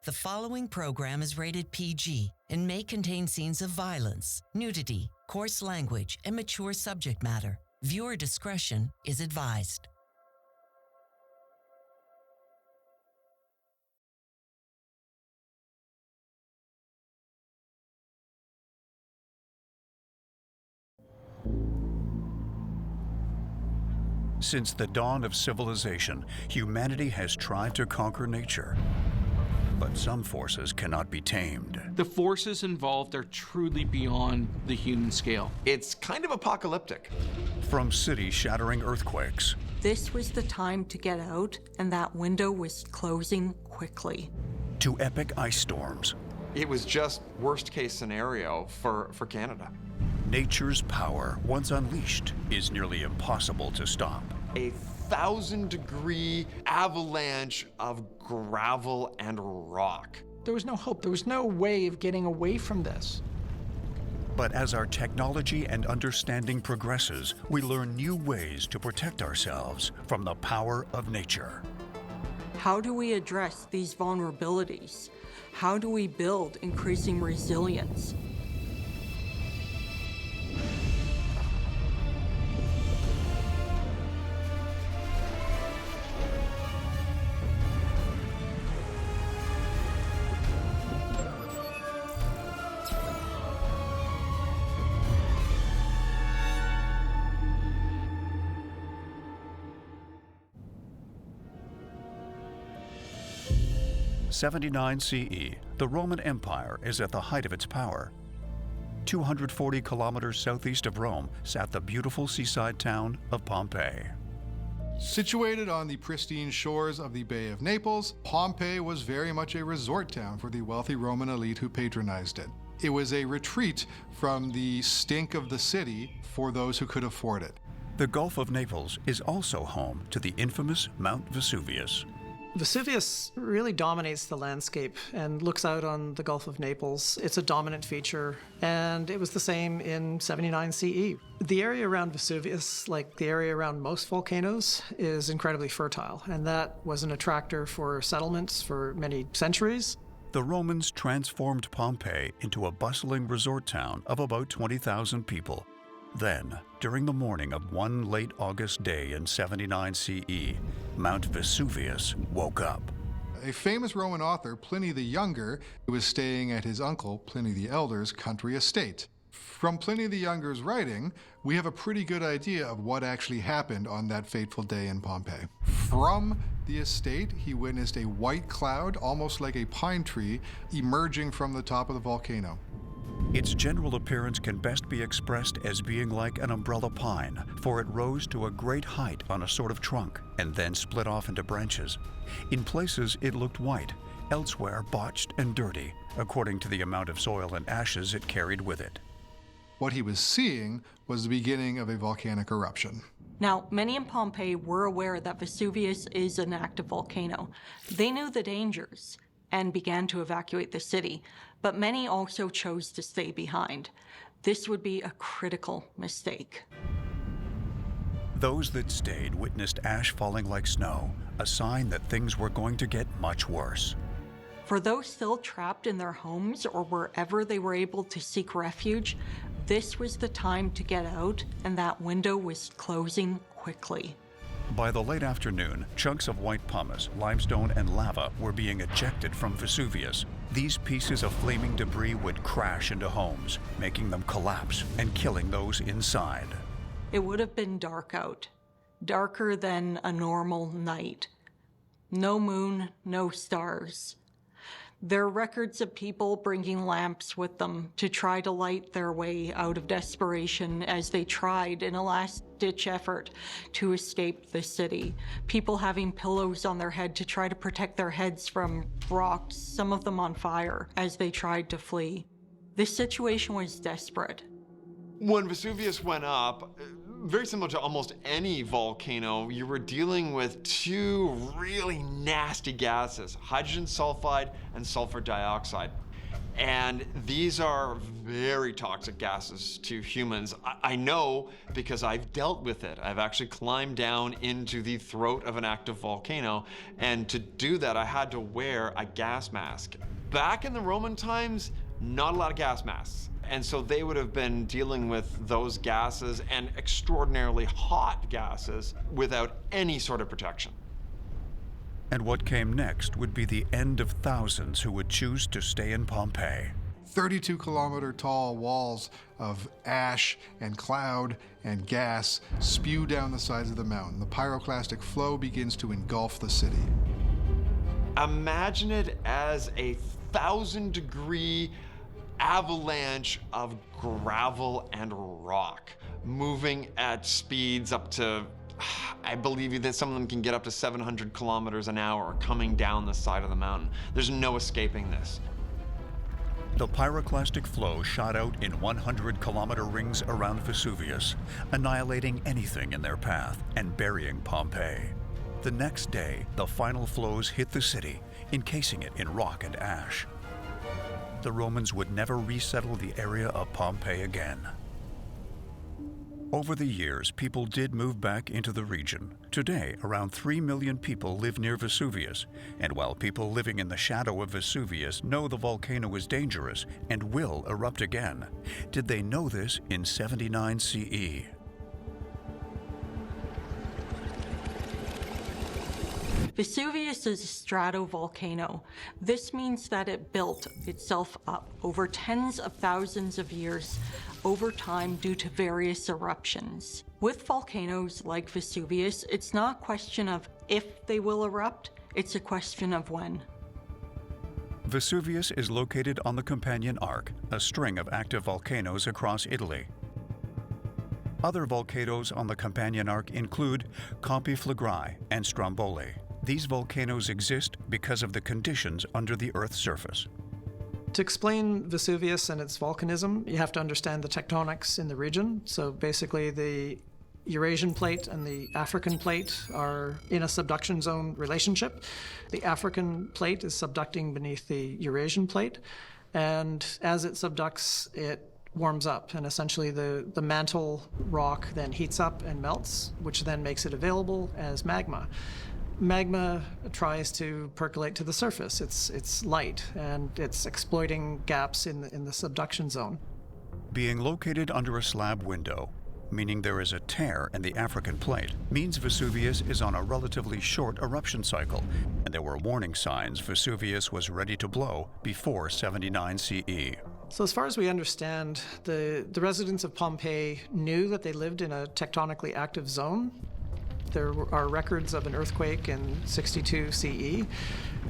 The following program is rated PG and may contain scenes of violence, nudity, coarse language, and mature subject matter. Viewer discretion is advised. Since the dawn of civilization, humanity has tried to conquer nature. But some forces cannot be tamed. The forces involved are truly beyond the human scale. It's kind of apocalyptic. From city-shattering earthquakes. This was the time to get out, and that window was closing quickly. To epic ice storms. It was just worst-case scenario for Canada. Nature's power, once unleashed, is nearly impossible to stop. A 1,000-degree avalanche of gravel and rock. There was no hope. There was no way of getting away from this. But as our technology and understanding progresses, we learn new ways to protect ourselves from the power of nature. How do we address these vulnerabilities? How do we build increasing resilience? '79 CE, the Roman Empire is at the height of its power. 240 kilometers southeast of Rome sat the beautiful seaside town of Pompeii. Situated on the pristine shores of the Bay of Naples, Pompeii was very much a resort town for the wealthy Roman elite who patronized it. It was a retreat from the stink of the city for those who could afford it. The Gulf of Naples is also home to the infamous Mount Vesuvius. Vesuvius really dominates the landscape and looks out on the Gulf of Naples. It's a dominant feature, and it was the same in 79 CE. The area around Vesuvius, like the area around most volcanoes, is incredibly fertile, and that was an attractor for settlements for many centuries. The Romans transformed Pompeii into a bustling resort town of about 20,000 people. Then, during the morning of one late August day in 79 CE, Mount Vesuvius woke up. A famous Roman author, Pliny the Younger, was staying at his uncle, Pliny the Elder's, country estate. From Pliny the Younger's writing, we have a pretty good idea of what actually happened on that fateful day in Pompeii. From the estate, he witnessed a white cloud, almost like a pine tree, emerging from the top of the volcano. Its general appearance can best be expressed as being like an umbrella pine, for it rose to a great height on a sort of trunk and then split off into branches. In places it looked white, elsewhere botched and dirty, according to the amount of soil and ashes it carried with it. What he was seeing was the beginning of a volcanic eruption. Now, many in Pompeii were aware that Vesuvius is an active volcano. They knew the dangers and began to evacuate the city, but many also chose to stay behind. This would be a critical mistake. Those that stayed witnessed ash falling like snow, a sign that things were going to get much worse. For those still trapped in their homes or wherever they were able to seek refuge, this was the time to get out, and that window was closing quickly. By the late afternoon, chunks of white pumice, limestone, and lava were being ejected from Vesuvius. These pieces of flaming debris would crash into homes, making them collapse and killing those inside. It would have been dark out, darker than a normal night. No moon, no stars. There are records of people bringing lamps with them to try to light their way out of desperation as they tried in a last-ditch effort to escape the city. People having pillows on their head to try to protect their heads from rocks, some of them on fire, as they tried to flee. This situation was desperate. When Vesuvius went up, very similar to almost any volcano, you were dealing with two really nasty gases, hydrogen sulfide and sulfur dioxide. And these are very toxic gases to humans. I know because I've dealt with it. I've actually climbed down into the throat of an active volcano, and to do that, I had to wear a gas mask. Back in the Roman times, not a lot of gas masks. And so they would have been dealing with those gases and extraordinarily hot gases without any sort of protection. And what came next would be the end of thousands who would choose to stay in Pompeii. 32-kilometer tall walls of ash and cloud and gas spew down the sides of the mountain. The pyroclastic flow begins to engulf the city. Imagine it as a 1,000-degree avalanche of gravel and rock moving at speeds up to, I believe that some of them can get up to 700 kilometers an hour coming down the side of the mountain. There's no escaping this. The pyroclastic flow shot out in 100-kilometer rings around Vesuvius, annihilating anything in their path and burying Pompeii. The next day, the final flows hit the city, encasing it in rock and ash. The Romans would never resettle the area of Pompeii again. Over the years, people did move back into the region. Today, around 3 million people live near Vesuvius, and while people living in the shadow of Vesuvius know the volcano is dangerous and will erupt again, did they know this in 79 CE? Vesuvius is a stratovolcano. This means that it built itself up over tens of thousands of years over time due to various eruptions. With volcanoes like Vesuvius, it's not a question of if they will erupt, it's a question of when. Vesuvius is located on the Campanian Arc, a string of active volcanoes across Italy. Other volcanoes on the Campanian Arc include Campi Flegrei and Stromboli. These volcanoes exist because of the conditions under the Earth's surface. To explain Vesuvius and its volcanism, you have to understand the tectonics in the region. So basically the Eurasian plate and the African plate are in a subduction zone relationship. The African plate is subducting beneath the Eurasian plate, and as it subducts, it warms up, and essentially the mantle rock then heats up and melts, which then makes it available as magma. Magma tries to percolate to the surface. It's light, and it's exploiting gaps in the subduction zone. Being located under a slab window, meaning there is a tear in the African plate, means Vesuvius is on a relatively short eruption cycle, and there were warning signs Vesuvius was ready to blow before 79 CE. So as far as we understand, the residents of Pompeii knew that they lived in a tectonically active zone. There are records of an earthquake in 62 CE,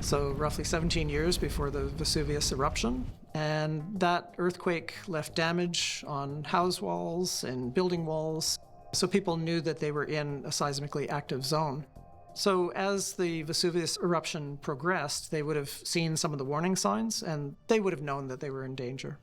so roughly 17 years before the Vesuvius eruption. And that earthquake left damage on house walls and building walls, so people knew that they were in a seismically active zone. So as the Vesuvius eruption progressed, they would have seen some of the warning signs, and they would have known that they were in danger.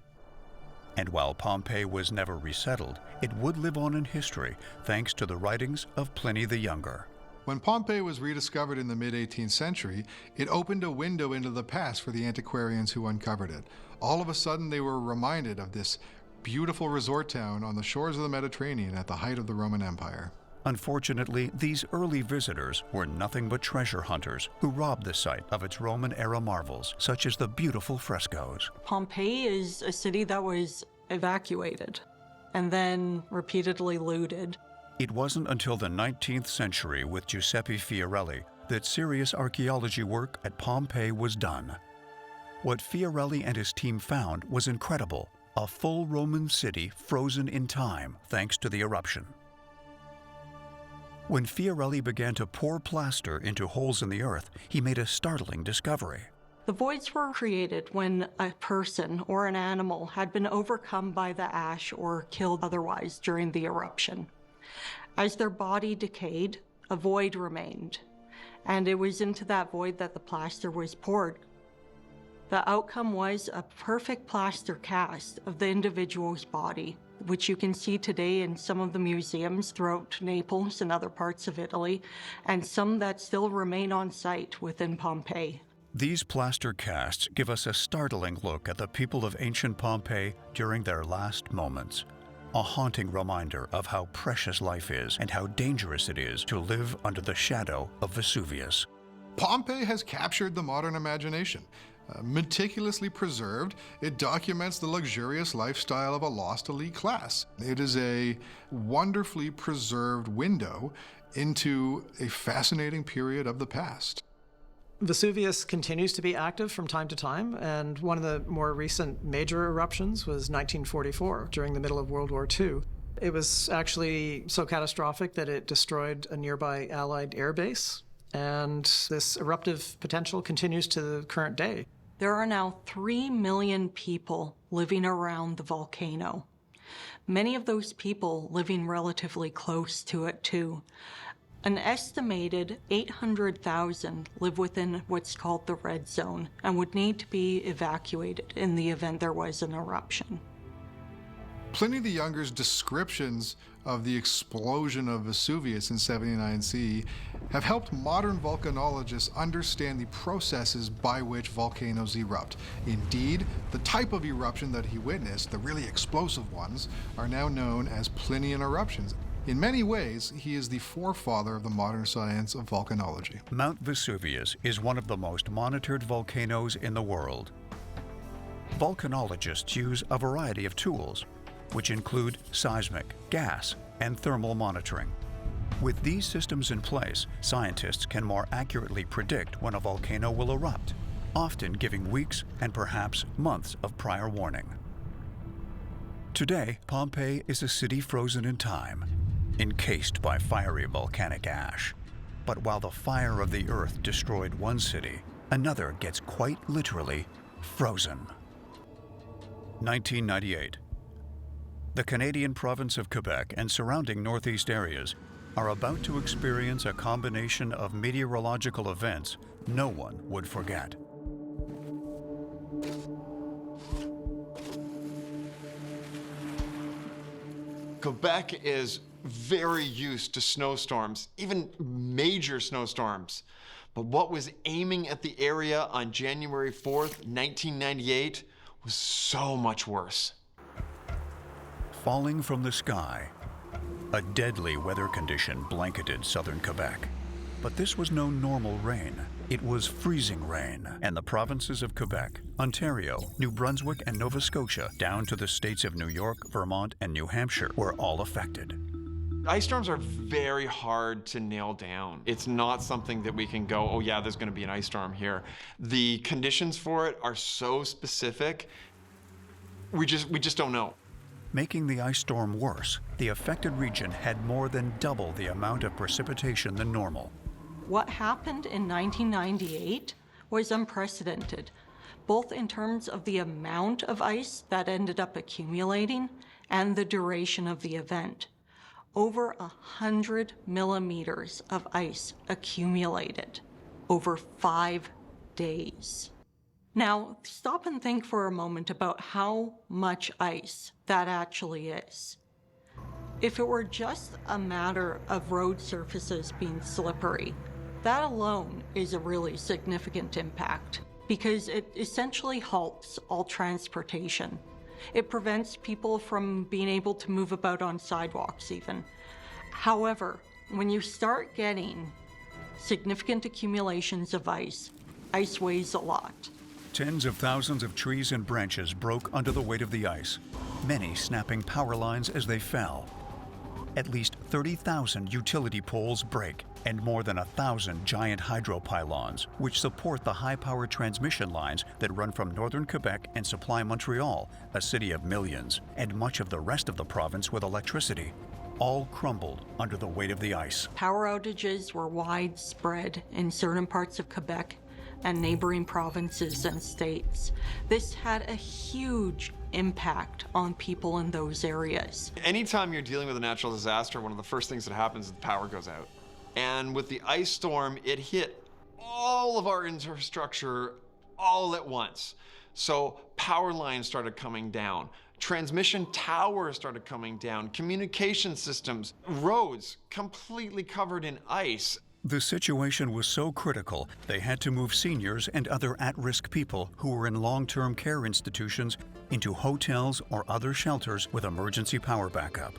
And while Pompeii was never resettled, it would live on in history thanks to the writings of Pliny the Younger. When Pompeii was rediscovered in the mid-18th century, it opened a window into the past for the antiquarians who uncovered it. All of a sudden, they were reminded of this beautiful resort town on the shores of the Mediterranean at the height of the Roman Empire. Unfortunately, these early visitors were nothing but treasure hunters who robbed the site of its Roman-era marvels, such as the beautiful frescoes. Pompeii is a city that was evacuated and then repeatedly looted. It wasn't until the 19th century with Giuseppe Fiorelli that serious archaeology work at Pompeii was done. What Fiorelli and his team found was incredible, a full Roman city frozen in time thanks to the eruption. When Fiorelli began to pour plaster into holes in the earth, he made a startling discovery. The voids were created when a person or an animal had been overcome by the ash or killed otherwise during the eruption. As their body decayed, a void remained, and it was into that void that the plaster was poured. The outcome was a perfect plaster cast of the individual's body, which you can see today in some of the museums throughout Naples and other parts of Italy, and some that still remain on site within Pompeii. These plaster casts give us a startling look at the people of ancient Pompeii during their last moments. A haunting reminder of how precious life is and how dangerous it is to live under the shadow of Vesuvius. Pompeii has captured the modern imagination. Meticulously preserved, it documents the luxurious lifestyle of a lost elite class. It is a wonderfully preserved window into a fascinating period of the past. Vesuvius continues to be active from time to time, and one of the more recent major eruptions was 1944, during the middle of World War II. It was actually so catastrophic that it destroyed a nearby Allied air base, and this eruptive potential continues to the current day. There are now 3 million people living around the volcano. Many of those people living relatively close to it too. An estimated 800,000 live within what's called the red zone and would need to be evacuated in the event there was an eruption. Pliny the Younger's descriptions of the explosion of Vesuvius in 79 CE have helped modern volcanologists understand the processes by which volcanoes erupt. Indeed, the type of eruption that he witnessed, the really explosive ones, are now known as Plinian eruptions. In many ways, he is the forefather of the modern science of volcanology. Mount Vesuvius is one of the most monitored volcanoes in the world. Volcanologists use a variety of tools, which include seismic, gas, and thermal monitoring. With these systems in place, scientists can more accurately predict when a volcano will erupt, often giving weeks and perhaps months of prior warning. Today, Pompeii is a city frozen in time, encased by fiery volcanic ash. But while the fire of the earth destroyed one city, another gets quite literally frozen. 1998. The Canadian province of Quebec and surrounding northeast areas are about to experience a combination of meteorological events no one would forget. Quebec is very used to snowstorms, even major snowstorms. But what was aiming at the area on January 4th, 1998 was so much worse. Falling from the sky, a deadly weather condition blanketed southern Quebec. But this was no normal rain. It was freezing rain, and the provinces of Quebec, Ontario, New Brunswick, and Nova Scotia, down to the states of New York, Vermont, and New Hampshire, were all affected. Ice storms are very hard to nail down. It's not something that we can go, oh yeah, there's going to be an ice storm here. The conditions for it are so specific, we just don't know. Making the ice storm worse, the affected region had more than double the amount of precipitation than normal. What happened in 1998 was unprecedented, both in terms of the amount of ice that ended up accumulating and the duration of the event. Over 100 millimeters of ice accumulated over 5 days. Now, stop and think for a moment about how much ice that actually is. If it were just a matter of road surfaces being slippery, that alone is a really significant impact because it essentially halts all transportation. It prevents people from being able to move about on sidewalks even. However, when you start getting significant accumulations of ice weighs a lot. Tens of thousands of trees and branches broke under the weight of the ice, many snapping power lines as they fell. At least 30,000 utility poles break, and more than 1,000 giant hydro pylons, which support the high-power transmission lines that run from northern Quebec and supply Montreal, a city of millions, and much of the rest of the province with electricity, all crumbled under the weight of the ice. Power outages were widespread in certain parts of Quebec and neighboring provinces and states. This had a huge impact on people in those areas. Anytime you're dealing with a natural disaster, one of the first things that happens is the power goes out. And with the ice storm, it hit all of our infrastructure all at once. So power lines started coming down, transmission towers started coming down, communication systems, roads completely covered in ice. The situation was so critical, they had to move seniors and other at-risk people who were in long-term care institutions into hotels or other shelters with emergency power backup.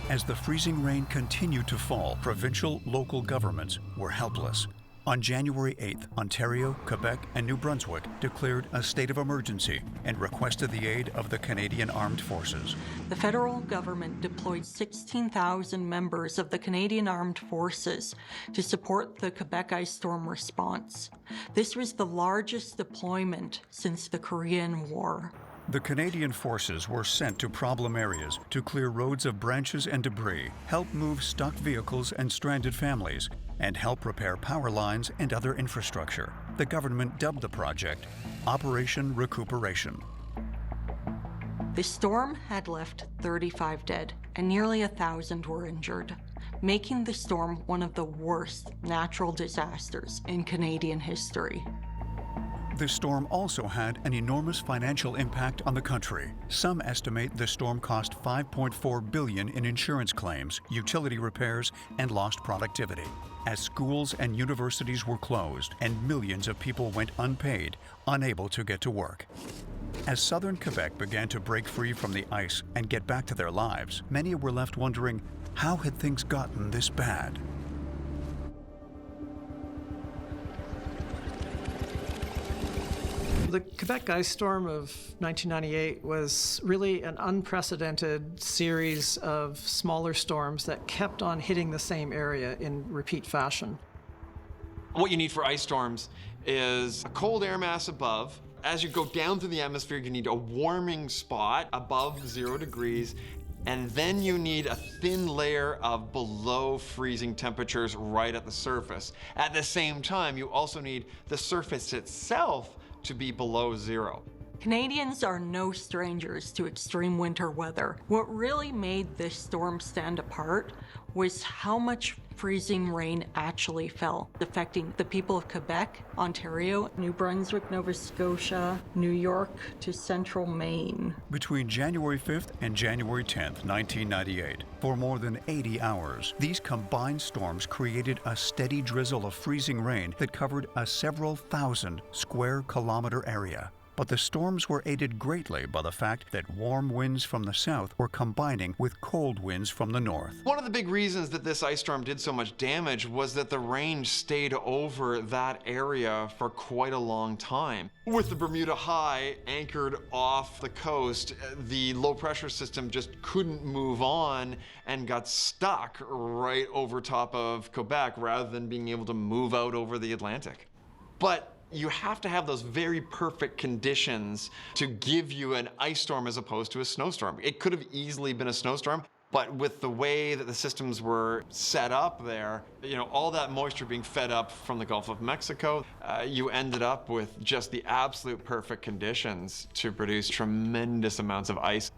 As the freezing rain continued to fall, provincial local governments were helpless. On January 8th, Ontario, Quebec, and New Brunswick declared a state of emergency and requested the aid of the Canadian Armed Forces. The federal government deployed 16,000 members of the Canadian Armed Forces to support the Quebec ice storm response. This was the largest deployment since the Korean War. The Canadian forces were sent to problem areas to clear roads of branches and debris, help move stuck vehicles and stranded families, and help repair power lines and other infrastructure. The government dubbed the project Operation Recuperation. The storm had left 35 dead, and nearly 1,000 were injured, making the storm one of the worst natural disasters in Canadian history. The storm also had an enormous financial impact on the country. Some estimate the storm cost $5.4 billion in insurance claims, utility repairs, and lost productivity. As schools and universities were closed and millions of people went unpaid, unable to get to work. As southern Quebec began to break free from the ice and get back to their lives, many were left wondering, how had things gotten this bad? The Quebec ice storm of 1998 was really an unprecedented series of smaller storms that kept on hitting the same area in repeat fashion. What you need for ice storms is a cold air mass above. As you go down through the atmosphere, you need a warming spot above 0 degrees, and then you need a thin layer of below freezing temperatures right at the surface. At the same time, you also need the surface itself to be below 0. Canadians are no strangers to extreme winter weather. What really made this storm stand apart was how much freezing rain actually fell, affecting the people of Quebec, Ontario, New Brunswick, Nova Scotia, New York to central Maine. Between January 5th and January 10th, 1998, for more than 80 hours, these combined storms created a steady drizzle of freezing rain that covered a several thousand square kilometer area. But the storms were aided greatly by the fact that warm winds from the south were combining with cold winds from the north. One of the big reasons that this ice storm did so much damage was that the rain stayed over that area for quite a long time. With the Bermuda High anchored off the coast, the low pressure system just couldn't move on and got stuck right over top of Quebec rather than being able to move out over the Atlantic. But you have to have those very perfect conditions to give you an ice storm as opposed to a snowstorm. It could have easily been a snowstorm, but with the way that the systems were set up there, all that moisture being fed up from the Gulf of Mexico, you ended up with just the absolute perfect conditions to produce tremendous amounts of ice.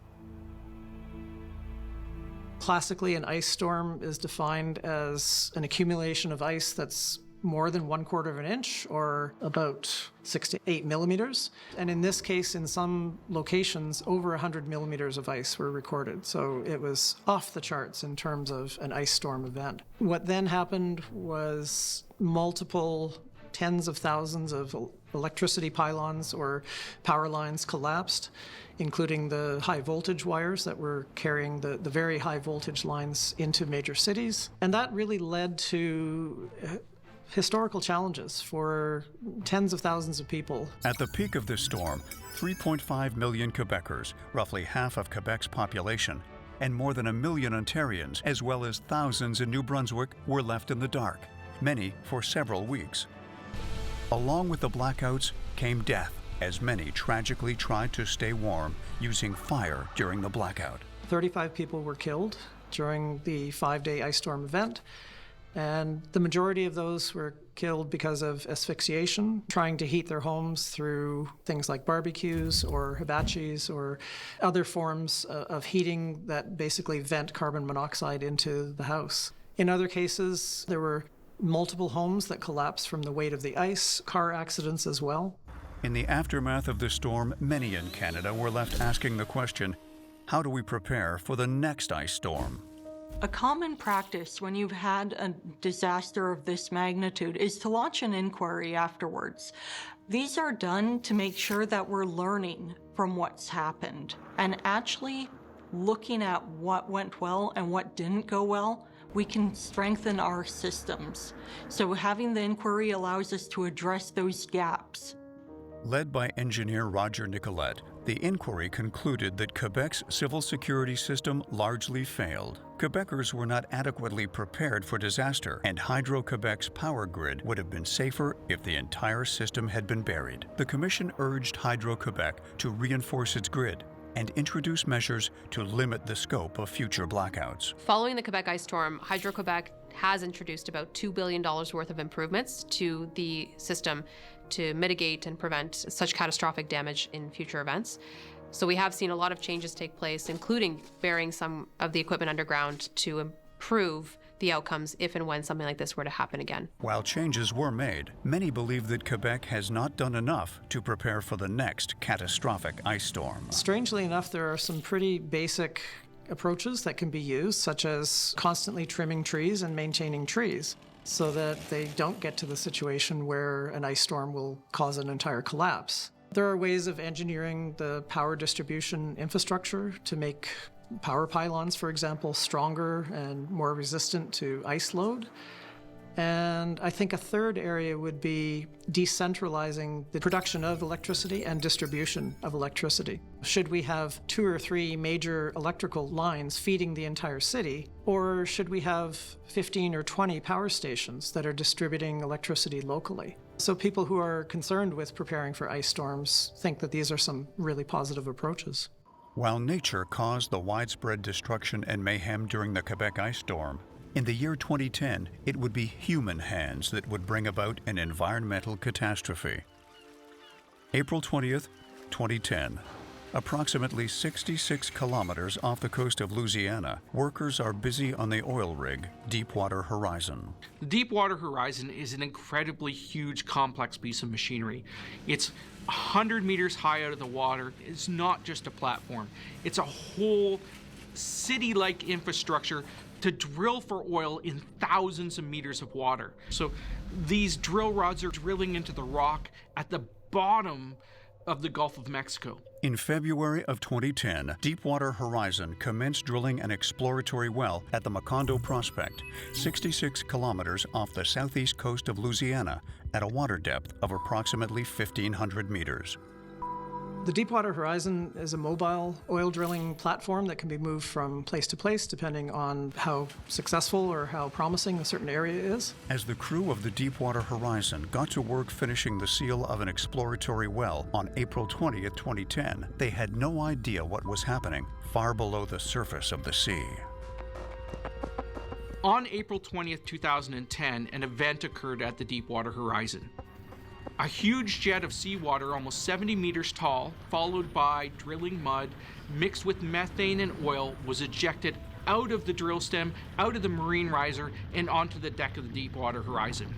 Classically, an ice storm is defined as an accumulation of ice that's more than 1/4 of an inch, or about 6 to 8 millimeters. And in this case, in some locations, over 100 millimeters of ice were recorded. So it was off the charts in terms of an ice storm event. What then happened was multiple tens of thousands of electricity pylons or power lines collapsed, including the high voltage wires that were carrying the very high voltage lines into major cities. And that really led to historical challenges for tens of thousands of people. At the peak of this storm, 3.5 million Quebecers, roughly half of Quebec's population, and more than 1 million Ontarians, as well as thousands in New Brunswick, were left in the dark, many for several weeks. Along with the blackouts came death, as many tragically tried to stay warm using fire during the blackout. 35 people were killed during the 5-day ice storm event. And the majority of those were killed because of asphyxiation, trying to heat their homes through things like barbecues or hibachis or other forms of heating that basically vent carbon monoxide into the house. In other cases, there were multiple homes that collapsed from the weight of the ice, car accidents as well. In the aftermath of the storm, many in Canada were left asking the question, how do we prepare for the next ice storm? A common practice when you've had a disaster of this magnitude is to launch an inquiry afterwards. These are done to make sure that we're learning from what's happened and actually looking at what went well and what didn't go well. We can strengthen our systems. So having the inquiry allows us to address those gaps. Led by engineer Roger Nicolette, the inquiry concluded that Quebec's civil security system largely failed. Quebecers were not adequately prepared for disaster, and Hydro-Quebec's power grid would have been safer if the entire system had been buried. The Commission urged Hydro-Quebec to reinforce its grid and introduce measures to limit the scope of future blackouts. Following the Quebec ice storm, Hydro-Quebec has introduced about $2 billion worth of improvements to the system to mitigate and prevent such catastrophic damage in future events. So we have seen a lot of changes take place, including burying some of the equipment underground to improve the outcomes if and when something like this were to happen again. While changes were made, many believe that Quebec has not done enough to prepare for the next catastrophic ice storm. Strangely enough, there are some pretty basic approaches that can be used, such as constantly trimming trees and maintaining trees, so that they don't get to the situation where an ice storm will cause an entire collapse. There are ways of engineering the power distribution infrastructure to make power pylons, for example, stronger and more resistant to ice load. And I think a third area would be decentralizing the production of electricity and distribution of electricity. Should we have 2 or 3 major electrical lines feeding the entire city, or should we have 15 or 20 power stations that are distributing electricity locally? So people who are concerned with preparing for ice storms think that these are some really positive approaches. While nature caused the widespread destruction and mayhem during the Quebec ice storm, in the year 2010, it would be human hands that would bring about an environmental catastrophe. April 20th, 2010. Approximately 66 kilometers off the coast of Louisiana, workers are busy on the oil rig, Deepwater Horizon. The Deepwater Horizon is an incredibly huge, complex piece of machinery. It's 100 meters high out of the water. It's not just a platform. It's a whole city-like infrastructure to drill for oil in thousands of meters of water. So these drill rods are drilling into the rock at the bottom of the Gulf of Mexico. In February of 2010, Deepwater Horizon commenced drilling an exploratory well at the Macondo Prospect, 66 kilometers off the southeast coast of Louisiana, at a water depth of approximately 1,500 meters. The Deepwater Horizon is a mobile oil drilling platform that can be moved from place to place depending on how successful or how promising a certain area is. As the crew of the Deepwater Horizon got to work finishing the seal of an exploratory well on April 20th, 2010, they had no idea what was happening far below the surface of the sea. On April 20th, 2010, an event occurred at the Deepwater Horizon. A huge jet of seawater almost 70 meters tall, followed by drilling mud mixed with methane and oil, was ejected out of the drill stem, out of the marine riser, and onto the deck of the Deepwater Horizon.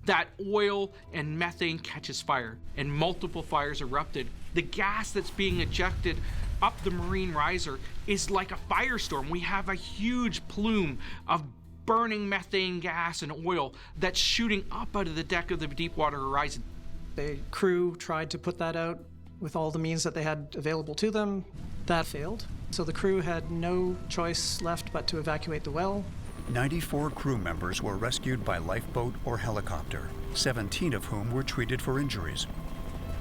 That oil and methane catches fire, and multiple fires erupted. The gas that's being ejected up the marine riser is like a firestorm. We have a huge plume of burning methane gas and oil that's shooting up out of the deck of the Deepwater Horizon. The crew tried to put that out with all the means that they had available to them. That failed. So the crew had no choice left but to evacuate the well. 94 crew members were rescued by lifeboat or helicopter, 17 of whom were treated for injuries.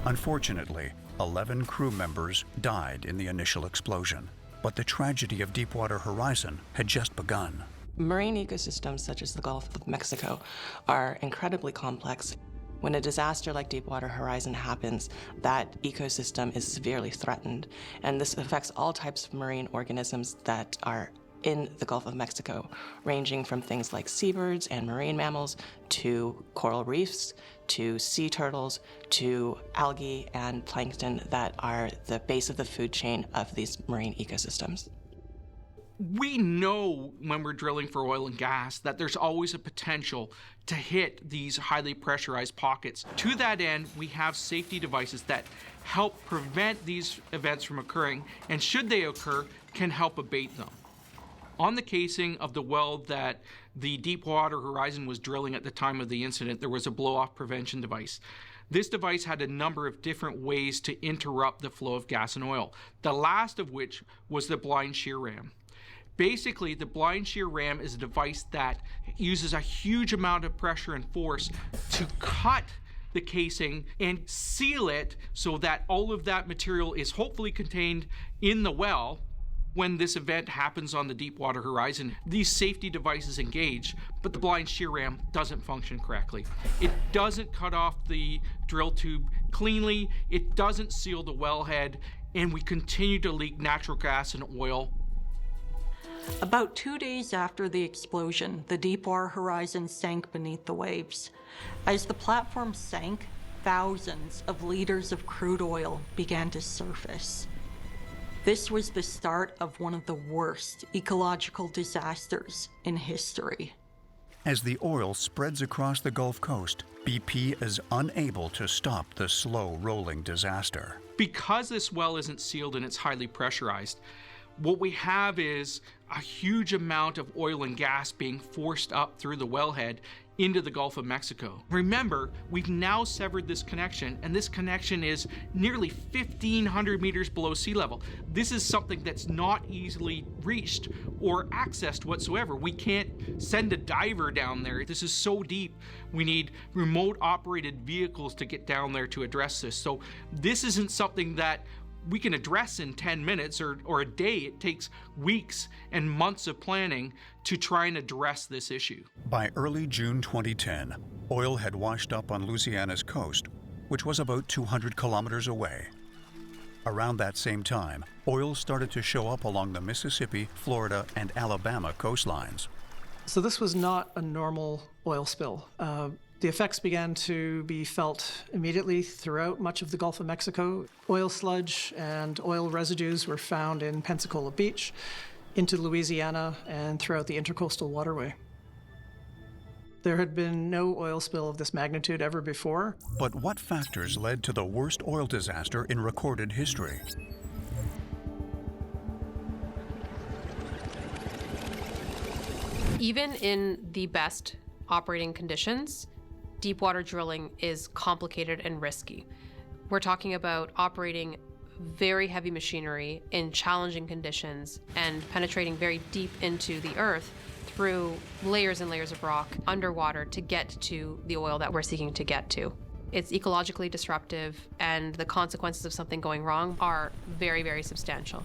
Unfortunately, 11 crew members died in the initial explosion. But the tragedy of Deepwater Horizon had just begun. Marine ecosystems such as the Gulf of Mexico are incredibly complex. When a disaster like Deepwater Horizon happens, that ecosystem is severely threatened, and this affects all types of marine organisms that are in the Gulf of Mexico, ranging from things like seabirds and marine mammals to coral reefs, to sea turtles, to algae and plankton that are the base of the food chain of these marine ecosystems. We know when we're drilling for oil and gas that there's always a potential to hit these highly pressurized pockets. To that end, we have safety devices that help prevent these events from occurring, and should they occur, can help abate them. On the casing of the well that the Deepwater Horizon was drilling at the time of the incident, there was a blow-off prevention device. This device had a number of different ways to interrupt the flow of gas and oil, the last of which was the blind shear ram. Basically, the blind shear ram is a device that uses a huge amount of pressure and force to cut the casing and seal it so that all of that material is hopefully contained in the well. When this event happens on the Deepwater Horizon, these safety devices engage, but the blind shear ram doesn't function correctly. It doesn't cut off the drill tube cleanly, it doesn't seal the wellhead, and we continue to leak natural gas and oil. About 2 days after the explosion, the Deepwater Horizon sank beneath the waves. As the platform sank, thousands of liters of crude oil began to surface. This was the start of one of the worst ecological disasters in history. As the oil spreads across the Gulf Coast, BP is unable to stop the slow-rolling disaster. Because this well isn't sealed and it's highly pressurized, what we have is a huge amount of oil and gas being forced up through the wellhead into the Gulf of Mexico. Remember, we've now severed this connection, and this connection is nearly 1,500 meters below sea level. This is something that's not easily reached or accessed whatsoever. We can't send a diver down there. This is so deep. We need remote operated vehicles to get down there to address this. So this isn't something that we can address in 10 minutes or a day. It takes weeks and months of planning to try and address this issue. By early June 2010, oil had washed up on Louisiana's coast, which was about 200 kilometers away. Around that same time, oil started to show up along the Mississippi, Florida, and Alabama coastlines. So this was not a normal oil spill. The effects began to be felt immediately throughout much of the Gulf of Mexico. Oil sludge and oil residues were found in Pensacola Beach, into Louisiana, and throughout the Intercoastal Waterway. There had been no oil spill of this magnitude ever before. But what factors led to the worst oil disaster in recorded history? Even in the best operating conditions, deepwater drilling is complicated and risky. We're talking about operating very heavy machinery in challenging conditions and penetrating very deep into the earth through layers and layers of rock underwater to get to the oil that we're seeking to get to. It's ecologically disruptive, and the consequences of something going wrong are very, very substantial.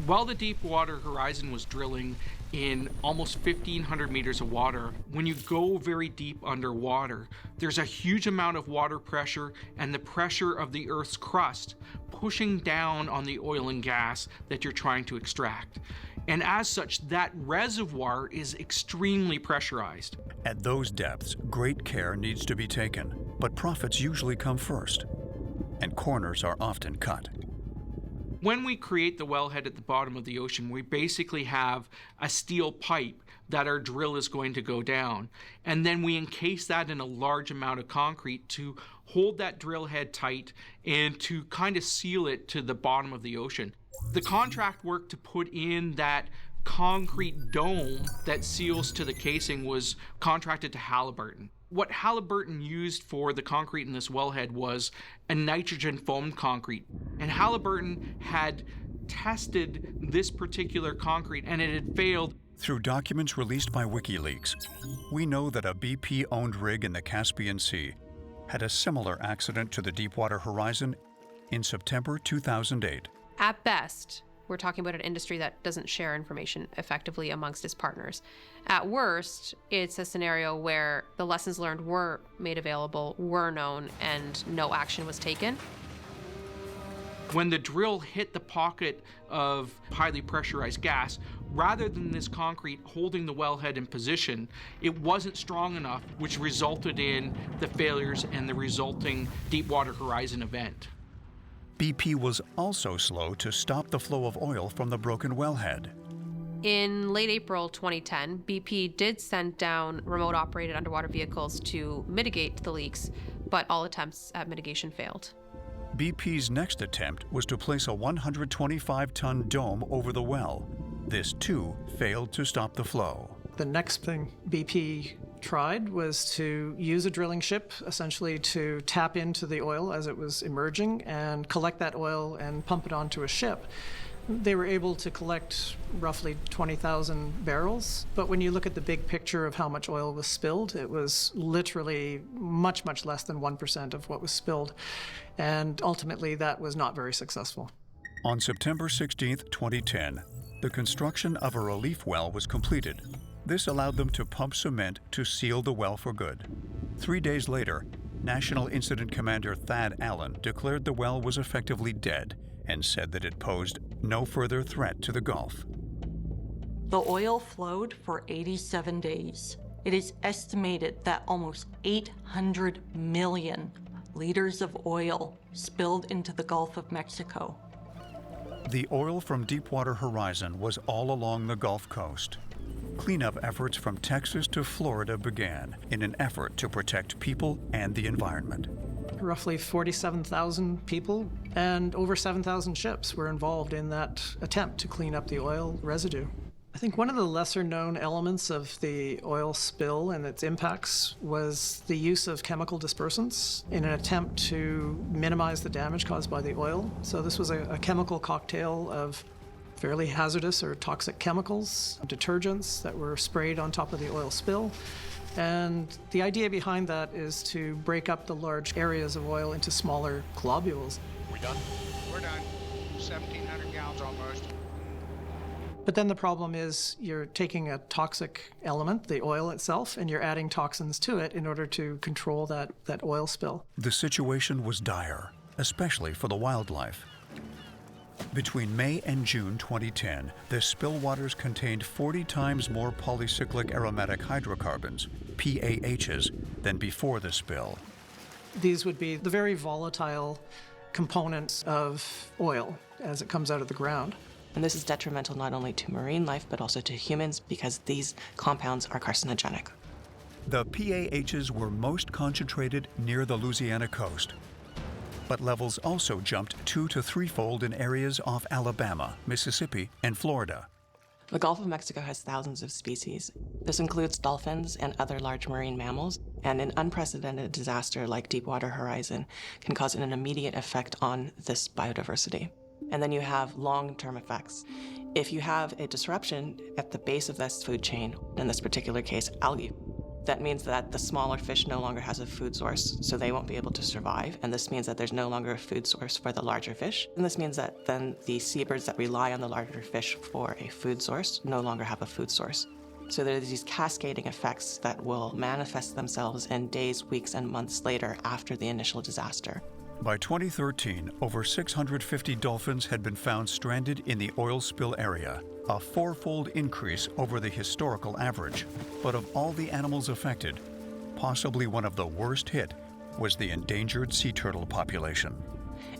While the Deepwater Horizon was drilling in almost 1,500 meters of water, when you go very deep underwater, there's a huge amount of water pressure and the pressure of the Earth's crust pushing down on the oil and gas that you're trying to extract. And as such, that reservoir is extremely pressurized. At those depths, great care needs to be taken, but profits usually come first, and corners are often cut. When we create the wellhead at the bottom of the ocean, we basically have a steel pipe that our drill is going to go down. And then we encase that in a large amount of concrete to hold that drill head tight and to kind of seal it to the bottom of the ocean. The contract work to put in that concrete dome that seals to the casing was contracted to Halliburton. What Halliburton used for the concrete in this wellhead was a nitrogen foamed concrete. And Halliburton had tested this particular concrete and it had failed. Through documents released by WikiLeaks, we know that a BP-owned rig in the Caspian Sea had a similar accident to the Deepwater Horizon in September 2008. At best, we're talking about an industry that doesn't share information effectively amongst its partners. At worst, it's a scenario where the lessons learned were made available, were known, and no action was taken. When the drill hit the pocket of highly pressurized gas, rather than this concrete holding the wellhead in position, it wasn't strong enough, which resulted in the failures and the resulting Deepwater Horizon event. BP was also slow to stop the flow of oil from the broken wellhead. In late April 2010, BP did send down remote-operated underwater vehicles to mitigate the leaks, but all attempts at mitigation failed. BP's next attempt was to place a 125-ton dome over the well. This, too, failed to stop the flow. The next thing BP tried was to use a drilling ship, essentially to tap into the oil as it was emerging and collect that oil and pump it onto a ship. They were able to collect roughly 20,000 barrels, but when you look at the big picture of how much oil was spilled, it was literally much, much less than 1% of what was spilled, and ultimately that was not very successful. On September 16, 2010, the construction of a relief well was completed. This allowed them to pump cement to seal the well for good. 3 days later, National Incident Commander Thad Allen declared the well was effectively dead and said that it posed no further threat to the Gulf. The oil flowed for 87 days. It is estimated that almost 800 million liters of oil spilled into the Gulf of Mexico. The oil from Deepwater Horizon was all along the Gulf Coast. Cleanup efforts from Texas to Florida began in an effort to protect people and the environment. Roughly 47,000 people and over 7,000 ships were involved in that attempt to clean up the oil residue. I think one of the lesser-known elements of the oil spill and its impacts was the use of chemical dispersants in an attempt to minimize the damage caused by the oil. So this was a chemical cocktail of fairly hazardous or toxic chemicals, detergents that were sprayed on top of the oil spill. And the idea behind that is to break up the large areas of oil into smaller globules. We done? We're done. 1,700 gallons almost. But then the problem is you're taking a toxic element, the oil itself, and you're adding toxins to it in order to control that oil spill. The situation was dire, especially for the wildlife. Between May and June 2010, the spill waters contained 40 times more polycyclic aromatic hydrocarbons, PAHs, than before the spill. These would be the very volatile components of oil as it comes out of the ground. And this is detrimental not only to marine life, but also to humans because these compounds are carcinogenic. The PAHs were most concentrated near the Louisiana coast, but levels also jumped 2- to 3-fold in areas off Alabama, Mississippi, and Florida. The Gulf of Mexico has thousands of species. This includes dolphins and other large marine mammals, and an unprecedented disaster like Deepwater Horizon can cause an immediate effect on this biodiversity. And then you have long-term effects. If you have a disruption at the base of this food chain, in this particular case, algae, that means that the smaller fish no longer has a food source, so they won't be able to survive. And this means that there's no longer a food source for the larger fish. And this means that then the seabirds that rely on the larger fish for a food source no longer have a food source. So there are these cascading effects that will manifest themselves in days, weeks, and months later after the initial disaster. By 2013, over 650 dolphins had been found stranded in the oil spill area, a 4-fold increase over the historical average. But of all the animals affected, possibly one of the worst hit was the endangered sea turtle population.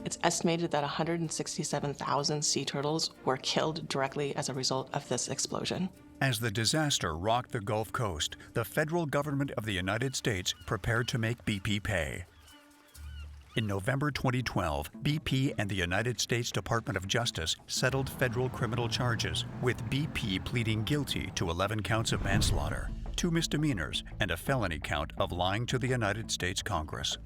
It's estimated that 167,000 sea turtles were killed directly as a result of this explosion. As the disaster rocked the Gulf Coast, the federal government of the United States prepared to make BP pay. In November 2012, BP and the United States Department of Justice settled federal criminal charges, with BP pleading guilty to 11 counts of manslaughter, 2 misdemeanors, and a felony count of lying to the United States Congress.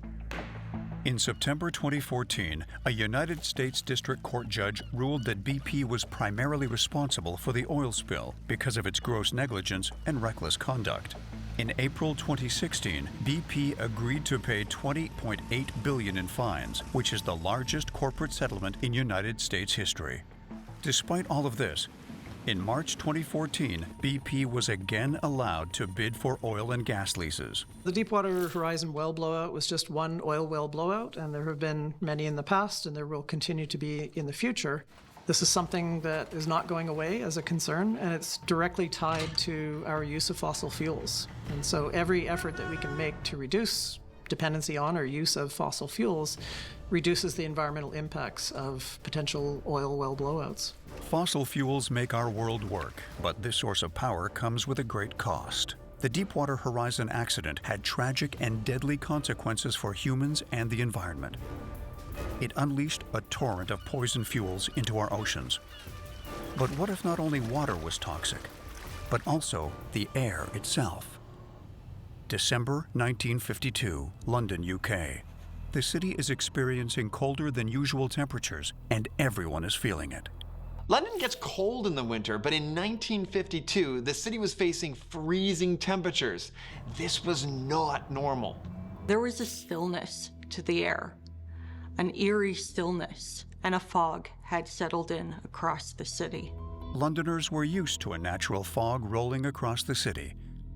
In September 2014, a United States District Court judge ruled that BP was primarily responsible for the oil spill because of its gross negligence and reckless conduct. In April 2016, BP agreed to pay $20.8 billion in fines, which is the largest corporate settlement in United States history. Despite all of this, in March 2014, BP was again allowed to bid for oil and gas leases. The Deepwater Horizon well blowout was just one oil well blowout, and there have been many in the past, and there will continue to be in the future. This is something that is not going away as a concern, and it's directly tied to our use of fossil fuels. And so every effort that we can make to reduce dependency on or use of fossil fuels reduces the environmental impacts of potential oil well blowouts. Fossil fuels make our world work, but this source of power comes with a great cost. The Deepwater Horizon accident had tragic and deadly consequences for humans and the environment. It unleashed a torrent of poison fuels into our oceans. But what if not only water was toxic, but also the air itself? December 1952, London, UK. The city is experiencing colder than usual temperatures, and everyone is feeling it. London gets cold in the winter, but in 1952, the city was facing freezing temperatures. This was not normal. There was a stillness to the air, an eerie stillness, and a fog had settled in across the city. Londoners were used to a natural fog rolling across the city,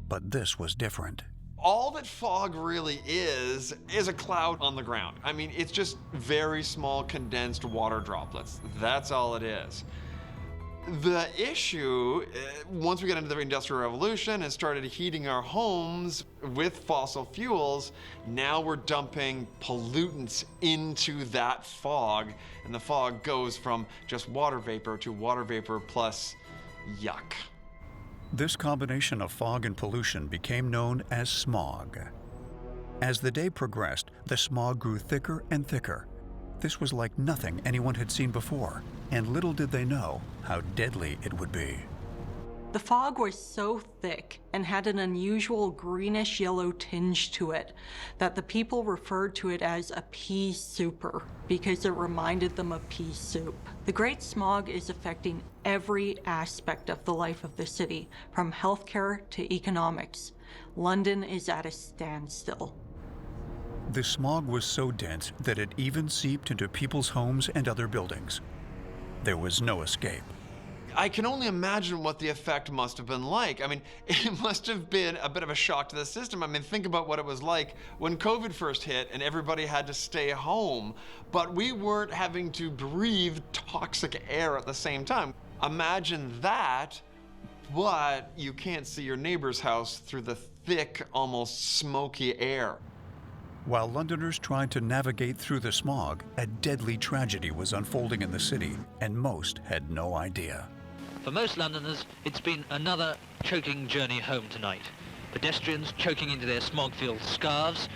but this was different. All that fog really is a cloud on the ground. I mean, it's just very small condensed water droplets. That's all it is. The issue, once we got into the Industrial Revolution and started heating our homes with fossil fuels, now we're dumping pollutants into that fog, and the fog goes from just water vapor to water vapor plus yuck. This combination of fog and pollution became known as smog. As the day progressed, the smog grew thicker and thicker. This was like nothing anyone had seen before, and little did they know how deadly it would be. The fog was so thick and had an unusual greenish-yellow tinge to it that the people referred to it as a pea souper because it reminded them of pea soup. The Great Smog is affecting every aspect of the life of the city, from healthcare to economics. London is at a standstill. The smog was so dense that it even seeped into people's homes and other buildings. There was no escape. I can only imagine what the effect must have been like. I mean, it must have been a bit of a shock to the system. I mean, think about what it was like when COVID first hit and everybody had to stay home, but we weren't having to breathe toxic air at the same time. Imagine that, but you can't see your neighbor's house through the thick, almost smoky air. While Londoners tried to navigate through the smog, a deadly tragedy was unfolding in the city, and most had no idea. For most Londoners, it's been another choking journey home tonight. Pedestrians choking into their smog-filled scarves,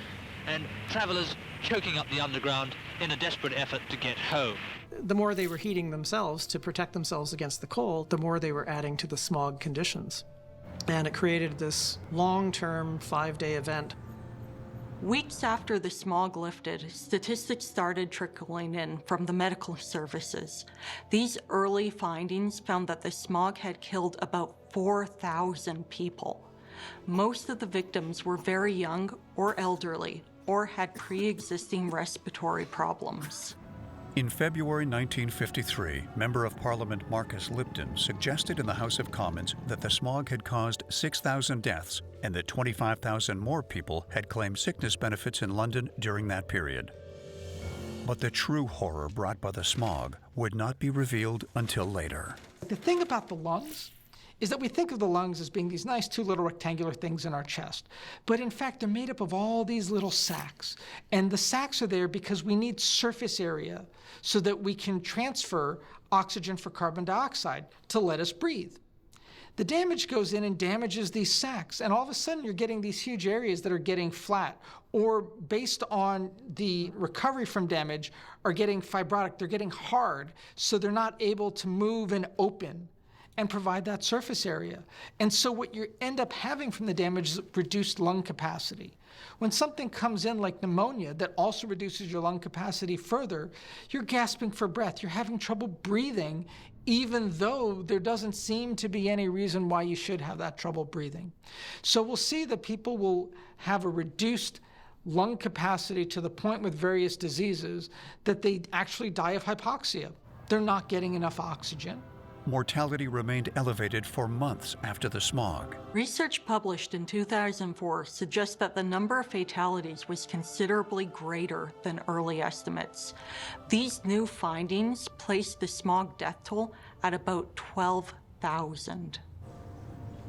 and travellers choking up the underground in a desperate effort to get home. The more they were heating themselves to protect themselves against the cold, the more they were adding to the smog conditions. And it created this long-term 5-day event. Weeks after the smog lifted, statistics started trickling in from the medical services. These early findings found that the smog had killed about 4,000 people. Most of the victims were very young or elderly or had pre-existing respiratory problems. In February 1953, Member of Parliament Marcus Lipton suggested in the House of Commons that the smog had caused 6,000 deaths and that 25,000 more people had claimed sickness benefits in London during that period. But the true horror brought by the smog would not be revealed until later. The thing about the lungs is that we think of the lungs as being these nice two little rectangular things in our chest. But in fact, they're made up of all these little sacs. And the sacs are there because we need surface area so that we can transfer oxygen for carbon dioxide to let us breathe. The damage goes in and damages these sacs, and all of a sudden you're getting these huge areas that are getting flat, or based on the recovery from damage, are getting fibrotic, they're getting hard, so they're not able to move and open and provide that surface area. And so what you end up having from the damage is reduced lung capacity. When something comes in like pneumonia that also reduces your lung capacity further, you're gasping for breath, you're having trouble breathing, even though there doesn't seem to be any reason why you should have that trouble breathing. So we'll see that people will have a reduced lung capacity to the point with various diseases that they actually die of hypoxia. They're not getting enough oxygen. Mortality remained elevated for months after the smog. Research published in 2004 suggests that the number of fatalities was considerably greater than early estimates. These new findings placed the smog death toll at about 12,000.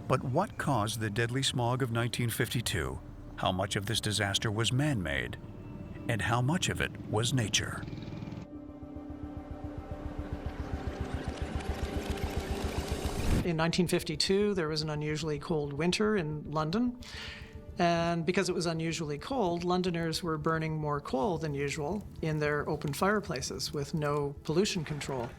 But what caused the deadly smog of 1952? How much of this disaster was man-made? And how much of it was nature? In 1952, there was an unusually cold winter in London. And because it was unusually cold, Londoners were burning more coal than usual in their open fireplaces with no pollution control.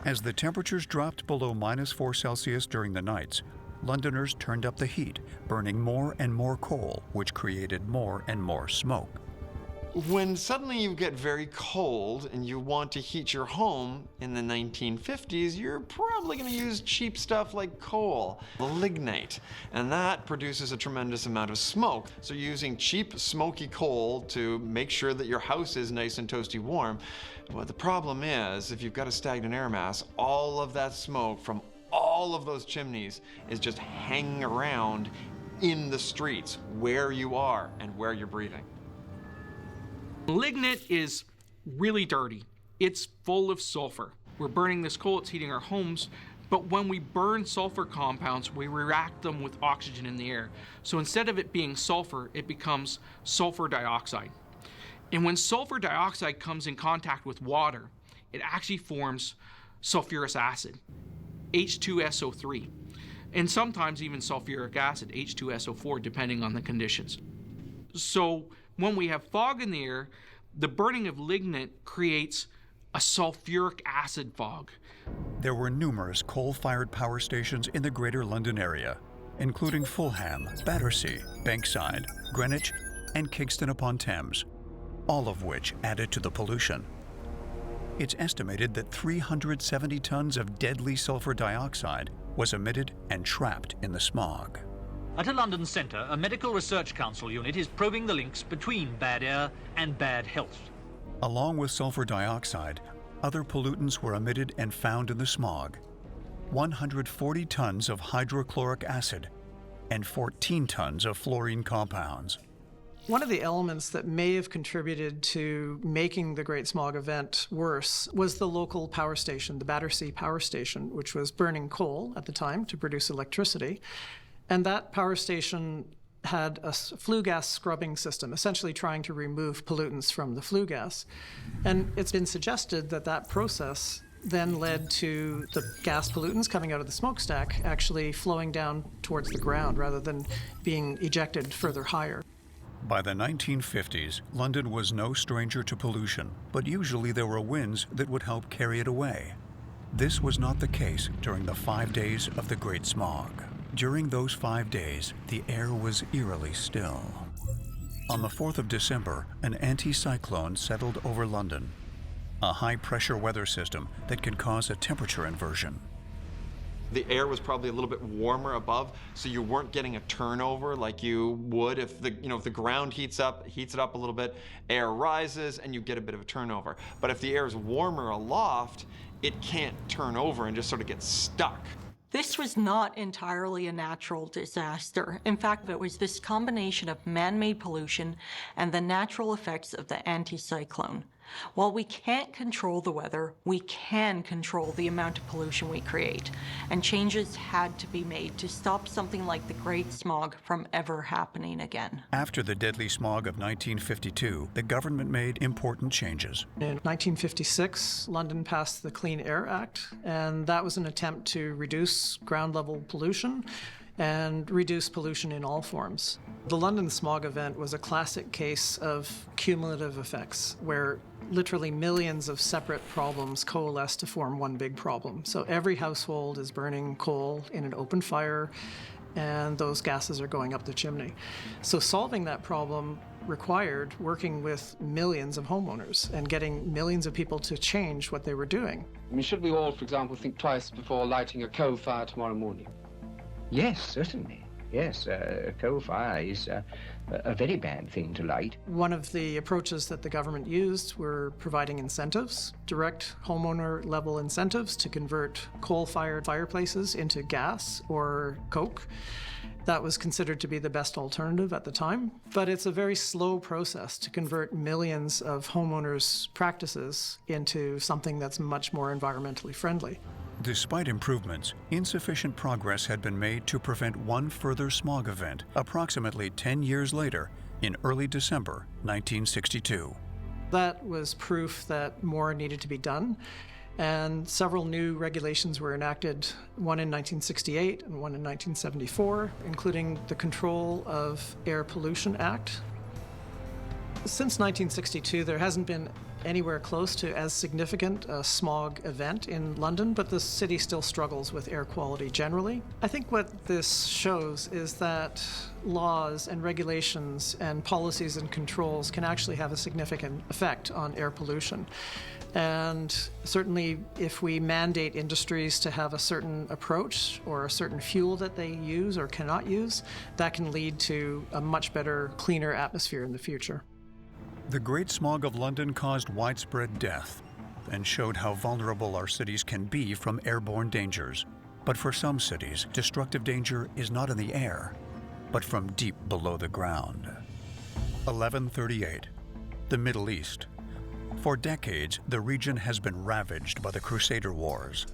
As the temperatures dropped below -4°C during the nights, Londoners turned up the heat, burning more and more coal, which created more and more smoke. When suddenly you get very cold and you want to heat your home in the 1950s, you're probably going to use cheap stuff like coal, lignite, and that produces a tremendous amount of smoke. So using cheap, smoky coal to make sure that your house is nice and toasty warm. Well, the problem is, if you've got a stagnant air mass, all of that smoke from all of those chimneys is just hanging around in the streets where you are and where you're breathing. Lignite is really dirty. It's full of sulfur. We're burning this coal, it's heating our homes, but when we burn sulfur compounds, we react them with oxygen in the air. So instead of it being sulfur, it becomes sulfur dioxide. And when sulfur dioxide comes in contact with water, it actually forms sulfurous acid, H2SO3, and sometimes even sulfuric acid, H2SO4, depending on the conditions. So when we have fog in the air, the burning of lignite creates a sulfuric acid fog. There were numerous coal-fired power stations in the Greater London area, including Fulham, Battersea, Bankside, Greenwich, and Kingston upon Thames, all of which added to the pollution. It's estimated that 370 tons of deadly sulfur dioxide was emitted and trapped in the smog. At a London centre, a medical research council unit is probing the links between bad air and bad health. Along with sulfur dioxide, other pollutants were emitted and found in the smog. 140 tons of hydrochloric acid and 14 tons of fluorine compounds. One of the elements that may have contributed to making the Great Smog event worse was the local power station, the Battersea Power Station, which was burning coal at the time to produce electricity. And that power station had a flue gas scrubbing system, essentially trying to remove pollutants from the flue gas. And it's been suggested that that process then led to the gas pollutants coming out of the smokestack actually flowing down towards the ground rather than being ejected further higher. By the 1950s, London was no stranger to pollution, but usually there were winds that would help carry it away. This was not the case during the 5 days of the Great Smog. During those 5 days, the air was eerily still. On the 4th of December, an anticyclone settled over London, a high-pressure weather system that can cause a temperature inversion. The air was probably a little bit warmer above, so you weren't getting a turnover like you would if the ground heats it up a little bit, air rises, and you get a bit of a turnover. But if the air is warmer aloft, it can't turn over and just sort of get stuck. This was not entirely a natural disaster. In fact, it was this combination of man-made pollution and the natural effects of the anticyclone. While we can't control the weather, we can control the amount of pollution we create, and changes had to be made to stop something like the Great Smog from ever happening again. After the deadly smog of 1952, the government made important changes. In 1956, London passed the Clean Air Act, and that was an attempt to reduce ground-level pollution and reduce pollution in all forms. The London smog event was a classic case of cumulative effects, where literally millions of separate problems coalesce to form one big problem. So every household is burning coal in an open fire, and those gases are going up the chimney. So solving that problem required working with millions of homeowners and getting millions of people to change what they were doing. I mean, should we all, for example, think twice before lighting a coal fire tomorrow morning? Yes, certainly. Yes, a coal fire is a very bad thing to light. One of the approaches that the government used were providing incentives, direct homeowner-level incentives to convert coal-fired fireplaces into gas or coke. That was considered to be the best alternative at the time, but it's a very slow process to convert millions of homeowners' practices into something that's much more environmentally friendly. Despite improvements, insufficient progress had been made to prevent one further smog event approximately 10 years later in early December 1962. That was proof that more needed to be done. And several new regulations were enacted, one in 1968 and one in 1974, including the Control of Air Pollution Act. Since 1962, there hasn't been anywhere close to as significant a smog event in London, but the city still struggles with air quality generally. I think what this shows is that laws and regulations and policies and controls can actually have a significant effect on air pollution. And certainly if we mandate industries to have a certain approach or a certain fuel that they use or cannot use, that can lead to a much better, cleaner atmosphere in the future. The Great Smog of London caused widespread death and showed how vulnerable our cities can be from airborne dangers. But for some cities, destructive danger is not in the air, but from deep below the ground. 1138, the Middle East. For decades, the region has been ravaged by the Crusader Wars.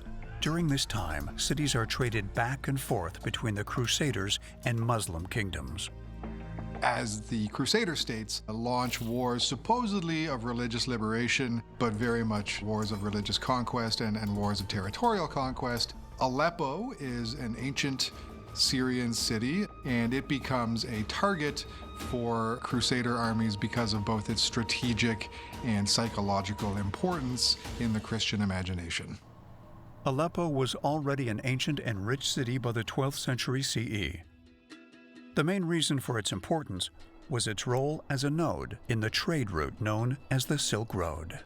During this time, cities are traded back and forth between the Crusaders and Muslim kingdoms. As the Crusader states launch wars supposedly of religious liberation, but very much wars of religious conquest and wars of territorial conquest, Aleppo is an ancient Syrian city, and it becomes a target for Crusader armies because of both its strategic and psychological importance in the Christian imagination. Aleppo was already an ancient and rich city by the 12th century CE. The main reason for its importance was its role as a node in the trade route known as the Silk Road.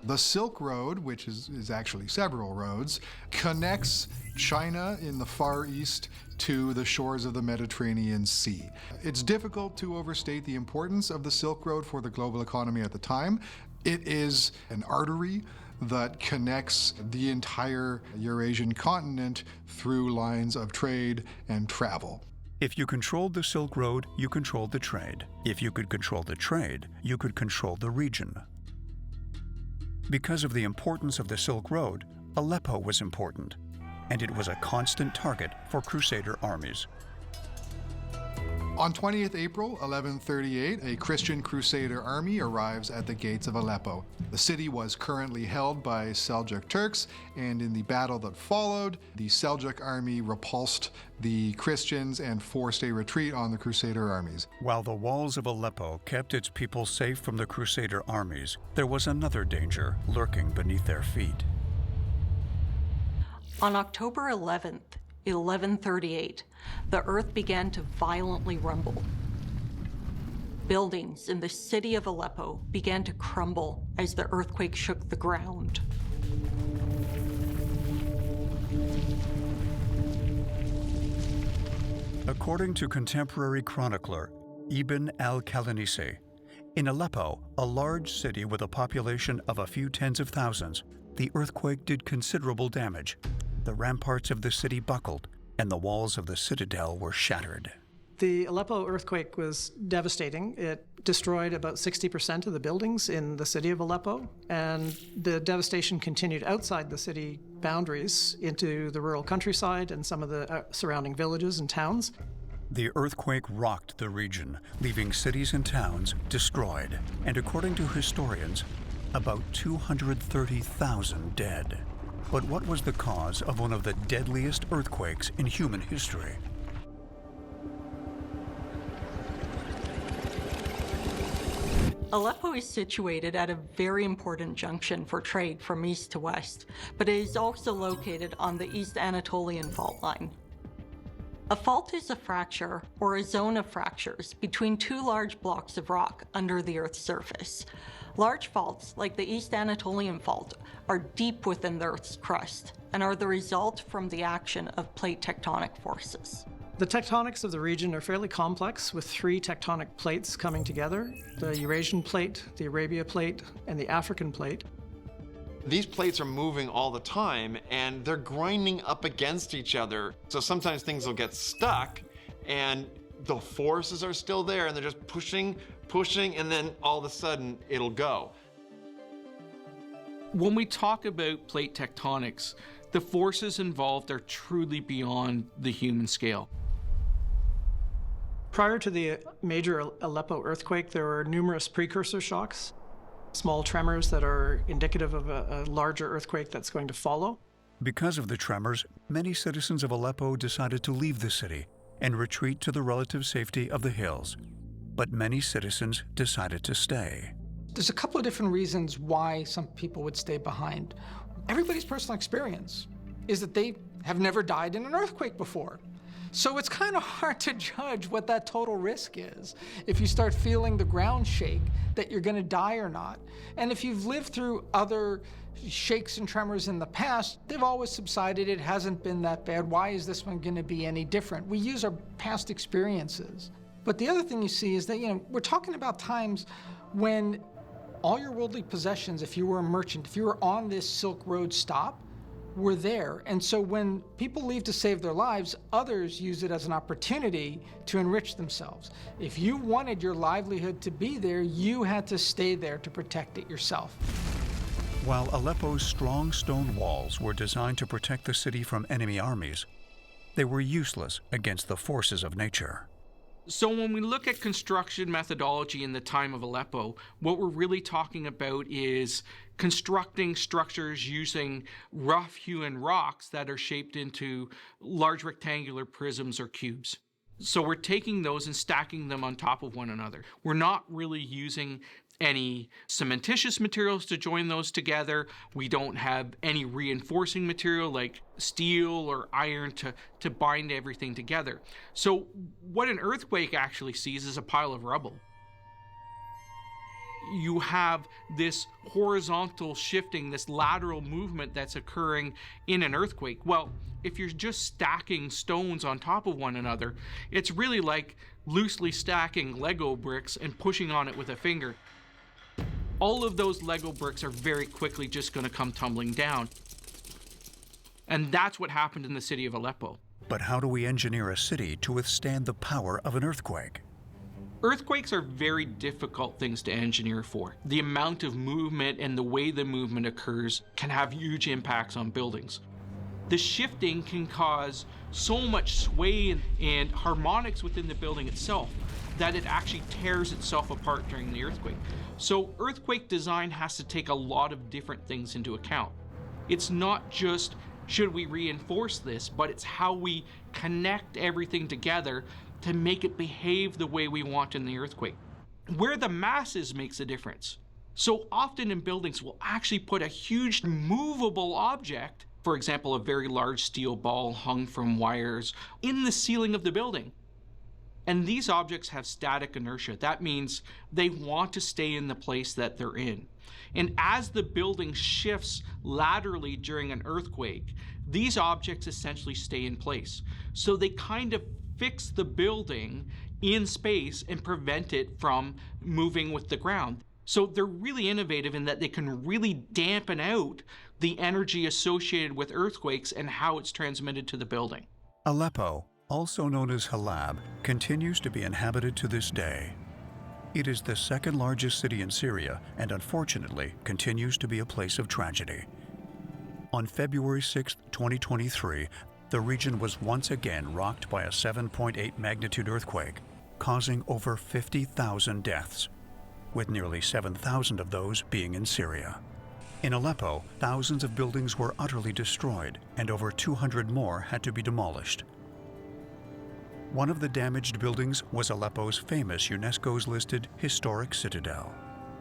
The Silk Road, which is actually several roads, connects China in the Far East to the shores of the Mediterranean Sea. It's difficult to overstate the importance of the Silk Road for the global economy at the time. It is an artery that connects the entire Eurasian continent through lines of trade and travel. If you controlled the Silk Road, you controlled the trade. If you could control the trade, you could control the region. Because of the importance of the Silk Road, Aleppo was important, and it was a constant target for Crusader armies. On 20th April 1138, a Christian Crusader army arrives at the gates of Aleppo. The city was currently held by Seljuk Turks, and in the battle that followed, the Seljuk army repulsed the Christians and forced a retreat on the Crusader armies. While the walls of Aleppo kept its people safe from the Crusader armies, there was another danger lurking beneath their feet. On October 11th, 1138, the earth began to violently rumble. Buildings in the city of Aleppo began to crumble as the earthquake shook the ground. According to contemporary chronicler Ibn al-Kalanisi, in Aleppo, a large city with a population of a few tens of thousands, the earthquake did considerable damage. The ramparts of the city buckled, and the walls of the citadel were shattered. The Aleppo earthquake was devastating. It destroyed about 60% of the buildings in the city of Aleppo, and the devastation continued outside the city boundaries into the rural countryside and some of the surrounding villages and towns. The earthquake rocked the region, leaving cities and towns destroyed, and according to historians, about 230,000 dead. But what was the cause of one of the deadliest earthquakes in human history? Aleppo is situated at a very important junction for trade from east to west, but it is also located on the East Anatolian fault line. A fault is a fracture or a zone of fractures between two large blocks of rock under the Earth's surface. Large faults, like the East Anatolian Fault, are deep within the Earth's crust and are the result from the action of plate tectonic forces. The tectonics of the region are fairly complex, with three tectonic plates coming together: the Eurasian plate, the Arabia plate, and the African plate. These plates are moving all the time, and they're grinding up against each other. So sometimes things will get stuck, and the forces are still there, and they're just pushing, and then all of a sudden it'll go. When we talk about plate tectonics, the forces involved are truly beyond the human scale. Prior to the major Aleppo earthquake, there were numerous precursor shocks. Small tremors that are indicative of a larger earthquake that's going to follow. Because of the tremors, many citizens of Aleppo decided to leave the city and retreat to the relative safety of the hills. But many citizens decided to stay. There's a couple of different reasons why some people would stay behind. Everybody's personal experience is that they have never died in an earthquake before. So it's kind of hard to judge what that total risk is if you start feeling the ground shake, that you're going to die or not. And if you've lived through other shakes and tremors in the past, they've always subsided. It hasn't been that bad. Why is this one going to be any different? We use our past experiences. But the other thing you see is that, we're talking about times when all your worldly possessions, if you were a merchant, if you were on this Silk Road stop, were there. And so when people leave to save their lives, others use it as an opportunity to enrich themselves. If you wanted your livelihood to be there, you had to stay there to protect it yourself. While Aleppo's strong stone walls were designed to protect the city from enemy armies, they were useless against the forces of nature. So when we look at construction methodology in the time of Aleppo, what we're really talking about is constructing structures using rough-hewn rocks that are shaped into large rectangular prisms or cubes. So we're taking those and stacking them on top of one another. We're not really using any cementitious materials to join those together. We don't have any reinforcing material like steel or iron to bind everything together. So what an earthquake actually sees is a pile of rubble. You have this horizontal shifting, this lateral movement that's occurring in an earthquake. Well, if you're just stacking stones on top of one another, it's really like loosely stacking Lego bricks and pushing on it with a finger. All of those Lego bricks are very quickly just going to come tumbling down. And that's what happened in the city of Aleppo. But how do we engineer a city to withstand the power of an earthquake? Earthquakes are very difficult things to engineer for. The amount of movement and the way the movement occurs can have huge impacts on buildings. The shifting can cause so much sway and harmonics within the building itself that it actually tears itself apart during the earthquake. So earthquake design has to take a lot of different things into account. It's not just, should we reinforce this, but it's how we connect everything together to make it behave the way we want in the earthquake. Where the masses makes a difference. So often in buildings, we'll actually put a huge movable object, for example, a very large steel ball hung from wires, in the ceiling of the building. And these objects have static inertia. That means they want to stay in the place that they're in. And as the building shifts laterally during an earthquake, these objects essentially stay in place. So they kind of fix the building in space and prevent it from moving with the ground. So they're really innovative in that they can really dampen out the energy associated with earthquakes and how it's transmitted to the building. Aleppo, also known as Halab, continues to be inhabited to this day. It is the second largest city in Syria and unfortunately continues to be a place of tragedy. On February 6, 2023, the region was once again rocked by a 7.8 magnitude earthquake, causing over 50,000 deaths, with nearly 7,000 of those being in Syria. In Aleppo, thousands of buildings were utterly destroyed and over 200 more had to be demolished. One of the damaged buildings was Aleppo's famous UNESCO's listed historic citadel.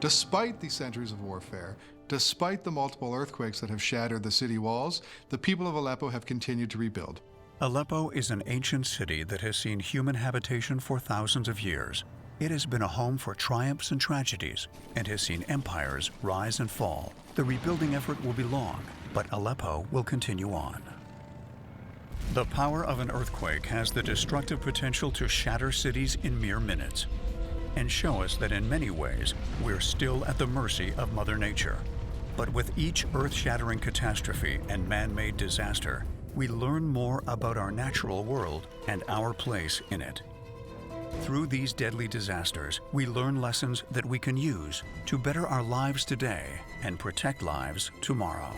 Despite the centuries of warfare, despite the multiple earthquakes that have shattered the city walls, the people of Aleppo have continued to rebuild. Aleppo is an ancient city that has seen human habitation for thousands of years. It has been a home for triumphs and tragedies and has seen empires rise and fall. The rebuilding effort will be long, but Aleppo will continue on. The power of an earthquake has the destructive potential to shatter cities in mere minutes and show us that in many ways we're still at the mercy of Mother Nature. But with each earth-shattering catastrophe and man-made disaster, we learn more about our natural world and our place in it. Through these deadly disasters, we learn lessons that we can use to better our lives today and protect lives tomorrow.